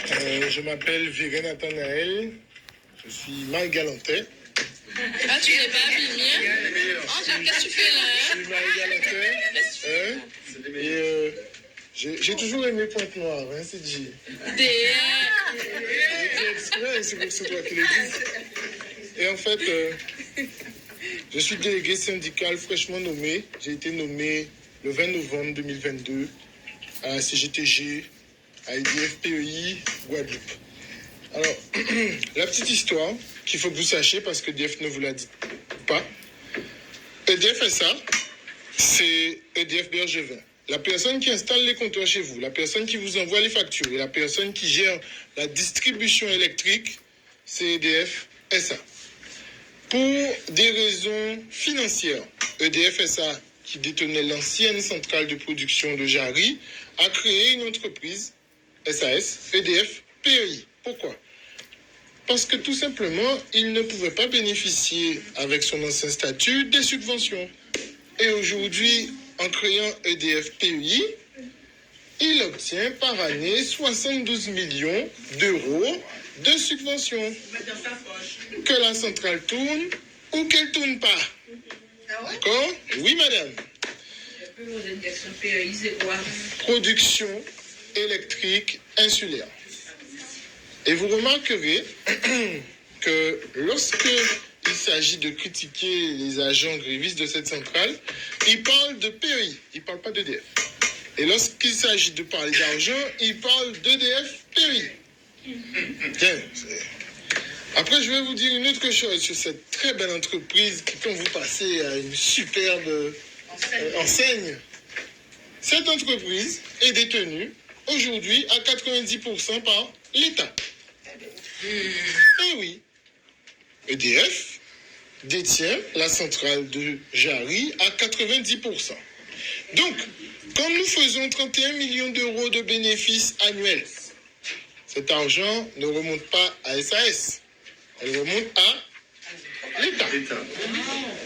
Je m'appelle Viré Nathanaël. Je suis Marie Galantais. Ah, tu n'es pas Vimien? Qu'est-ce que tu fais là? Je suis Marie Galantais. Et j'ai toujours aimé Pointe-Noire, hein, c'est dit. J'ai dit exprès, c'est pour que c'est toi qui le dis. Et en fait, je suis délégué syndical fraîchement nommé. J'ai été nommé le 20 novembre 2022 à CGTG, à EDF PEI, Guadeloupe. Alors, la petite histoire qu'il faut que vous sachiez parce que EDF ne vous l'a dit pas. EDF SA, c'est EDF Bergevin. La personne qui installe les compteurs chez vous, la personne qui vous envoie les factures et la personne qui gère la distribution électrique, c'est EDF SA. Pour des raisons financières, EDF SA, qui détenait l'ancienne centrale de production de Jarry, a créé une entreprise, SAS, EDF PEI. Pourquoi? Parce que tout simplement, il ne pouvait pas bénéficier, avec son ancien statut, des subventions. Et aujourd'hui, en créant EDF PEI, il obtient par année 72 millions d'euros de subventions. Que la centrale tourne ou qu'elle ne tourne pas. D'accord? Oui, madame. Production électrique insulaire. Et vous remarquerez que lorsque il s'agit de critiquer les agents grévistes de cette centrale, ils parlent de PEI, ils ne parlent pas d'EDF. Et lorsqu'il s'agit de parler d'argent, ils parlent d'EDF PEI. Tiens, après, je vais vous dire une autre chose sur cette très belle entreprise qui, quand vous passez à une superbe enseigne, cette entreprise est détenue aujourd'hui à 90% par l'État. Eh oui, EDF détient la centrale de Jarry à 90%. Donc, quand nous faisons 31 millions d'euros de bénéfices annuels, cet argent ne remonte pas à SAS. Elle remonte à l'État.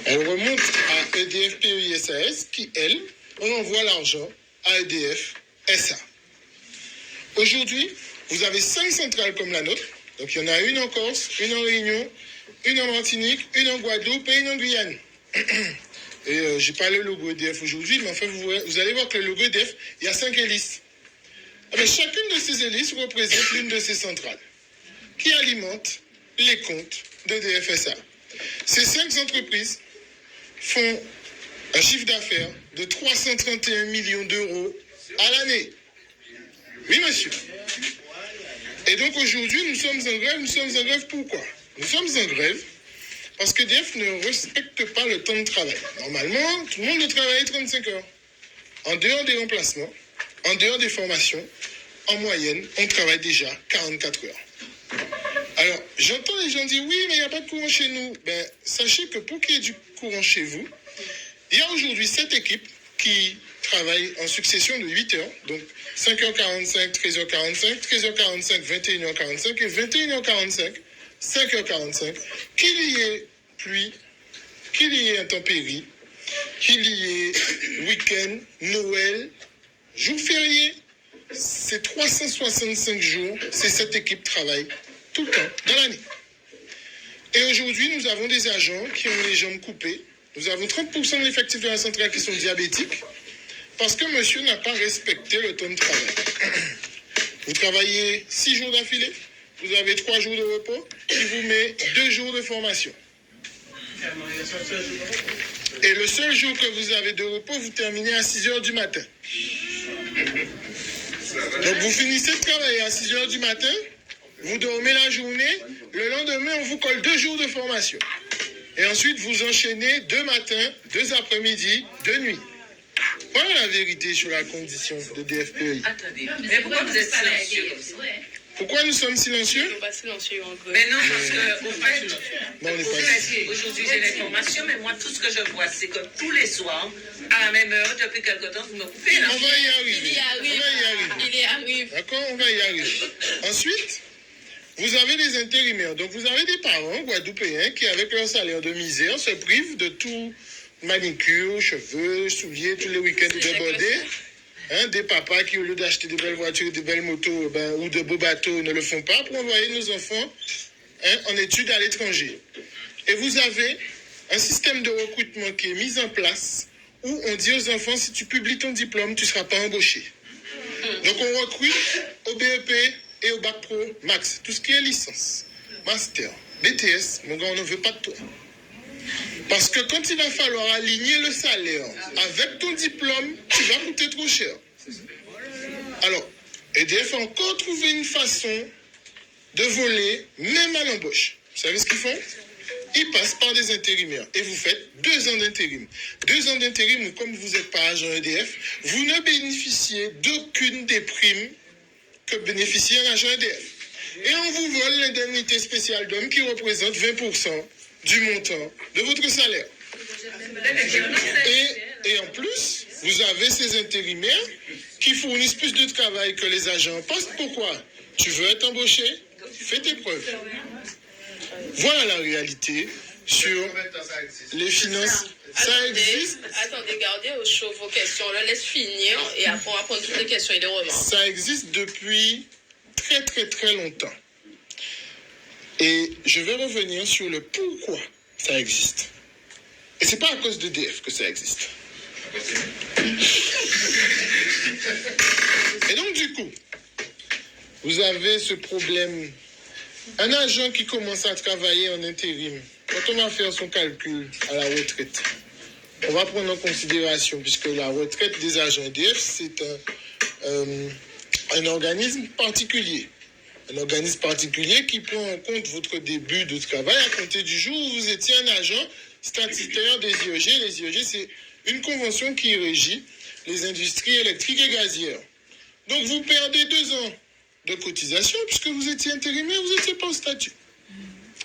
Elle remonte à EDF PEI SAS qui, elle, on envoie l'argent à EDF SA. Aujourd'hui, vous avez 5 centrales comme la nôtre. Donc, il y en a une en Corse, une en Réunion, une en Martinique, une en Guadeloupe et une en Guyane. Et je n'ai pas le logo EDF aujourd'hui, mais enfin, vous allez voir que le logo EDF, il y a 5 hélices. Mais chacune de ces hélices représente l'une de ces centrales qui alimentent les comptes d'EDF SA. Ces 5 entreprises font un chiffre d'affaires de 331 millions d'euros à l'année. Oui, monsieur. Et donc aujourd'hui, nous sommes en grève. Nous sommes en grève pourquoi? Nous sommes en grève parce que EDF ne respecte pas le temps de travail. Normalement, tout le monde doit travailler 35 heures. En dehors des remplacements, en dehors des formations, en moyenne, on travaille déjà 44 heures. Alors, j'entends les gens dire, oui, mais il n'y a pas de courant chez nous. Ben, sachez que pour qu'il y ait du courant chez vous, il y a aujourd'hui 7 équipes qui travaillent en succession de 8 heures. Donc, 5h45, 13h45, 13h45, 21h45 et 21h45, 5h45. Qu'il y ait pluie, qu'il y ait intempérie, qu'il y ait week-end, Noël, jour férié, c'est 365 jours, ces 7 équipes travaillent tout le temps dans l'année. Et aujourd'hui, nous avons des agents qui ont les jambes coupées. Nous avons 30% de l'effectif de la centrale qui sont diabétiques parce que monsieur n'a pas respecté le temps de travail. Vous travaillez 6 jours d'affilée, vous avez 3 jours de repos, il vous met 2 jours de formation. Et le seul jour que vous avez de repos, vous terminez à 6 heures du matin. Donc vous finissez de travailler à 6 heures du matin, vous dormez la journée, le lendemain on vous colle 2 jours de formation. Et ensuite vous enchaînez 2 matins, 2 après-midi, 2 nuits. Voilà la vérité sur la condition de DFPI. Attendez, mais pourquoi vous êtes silencieux? Pourquoi nous sommes silencieux? Nous sommes pas silencieux encore. Mais non, parce que au fait, Non, on n'est pas aujourd'hui j'ai l'information, mais moi tout ce que je vois, c'est que tous les soirs, à la même heure, depuis quelque temps, vous me coupez là. On va y arriver. Il y arrive. On va y arriver. Il y arrive. D'accord, on va y arriver. Ensuite, vous avez des intérimaires. Donc, vous avez des parents guadeloupéens qui, avec leur salaire de misère, se privent de tout manicure, cheveux, souliers, tous les week-ends débordés. Hein, des papas qui, au lieu d'acheter des belles voitures, des belles motos ou de beaux bateaux, ne le font pas pour envoyer nos enfants en études à l'étranger. Et vous avez un système de recrutement qui est mis en place où on dit aux enfants, si tu publies ton diplôme, tu ne seras pas embauché. Donc on recrute au BEP et au Bac Pro Max, tout ce qui est licence, master, BTS, mon gars, on ne veut pas de toi. Parce que quand il va falloir aligner le salaire avec ton diplôme, tu vas coûter trop cher. Alors, EDF a encore trouvé une façon de voler, même à l'embauche. Vous savez ce qu'ils font? Ils passent par des intérimaires. Et vous faites 2 ans d'intérim. 2 ans d'intérim où, comme vous n'êtes pas agent EDF, vous ne bénéficiez d'aucune des primes que bénéficie un agent EDF. Et on vous vole l'indemnité spéciale d'homme qui représente 20% du montant de votre salaire. Et en plus, vous avez ces intérimaires qui fournissent plus de travail que les agents en poste. Pourquoi? Tu veux être embauché? Fais tes preuves. Voilà la réalité sur les finances. Ça existe. Attendez, gardez au chaud vos questions. Là, laisse finir et après on va prendre toutes les questions et les remarques. Ça existe depuis très très très longtemps. Et je vais revenir sur le pourquoi ça existe. Et c'est pas à cause d'EDF que ça existe. Et donc du coup, vous avez ce problème. Un agent qui commence à travailler en intérim, quand on va faire son calcul à la retraite, on va prendre en considération, puisque la retraite des agents EDF, c'est un organisme particulier. Un organisme particulier qui prend en compte votre début de travail à compter du jour où vous étiez un agent statutaire des IEG. Les IEG, c'est une convention qui régit les industries électriques et gazières. Donc vous perdez 2 ans de cotisation puisque vous étiez intérimaire, vous n'étiez pas au statut.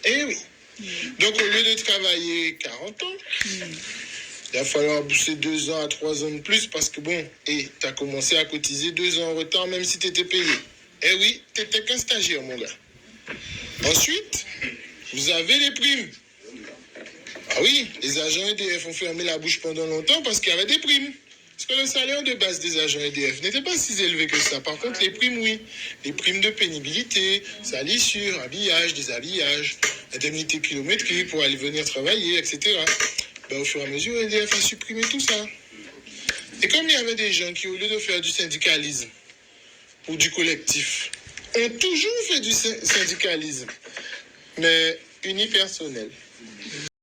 Eh oui. Donc au lieu de travailler 40 ans, il va falloir bousser 2 ans à 3 ans de plus parce que bon, tu as commencé à cotiser 2 ans en retard même si tu étais payé. Eh oui, tu n'étais qu'un stagiaire, mon gars. Ensuite, vous avez les primes. Ah oui, les agents EDF ont fermé la bouche pendant longtemps parce qu'il y avait des primes. Parce que le salaire de base des agents EDF n'était pas si élevé que ça. Par contre, les primes, oui. Les primes de pénibilité, salissure, habillage, déshabillage, indemnité kilométrique pour aller venir travailler, etc. Ben, au fur et à mesure, EDF a supprimé tout ça. Et comme il y avait des gens qui, au lieu de faire du syndicalisme ou du collectif, ont toujours fait du syndicalisme, mais unipersonnel.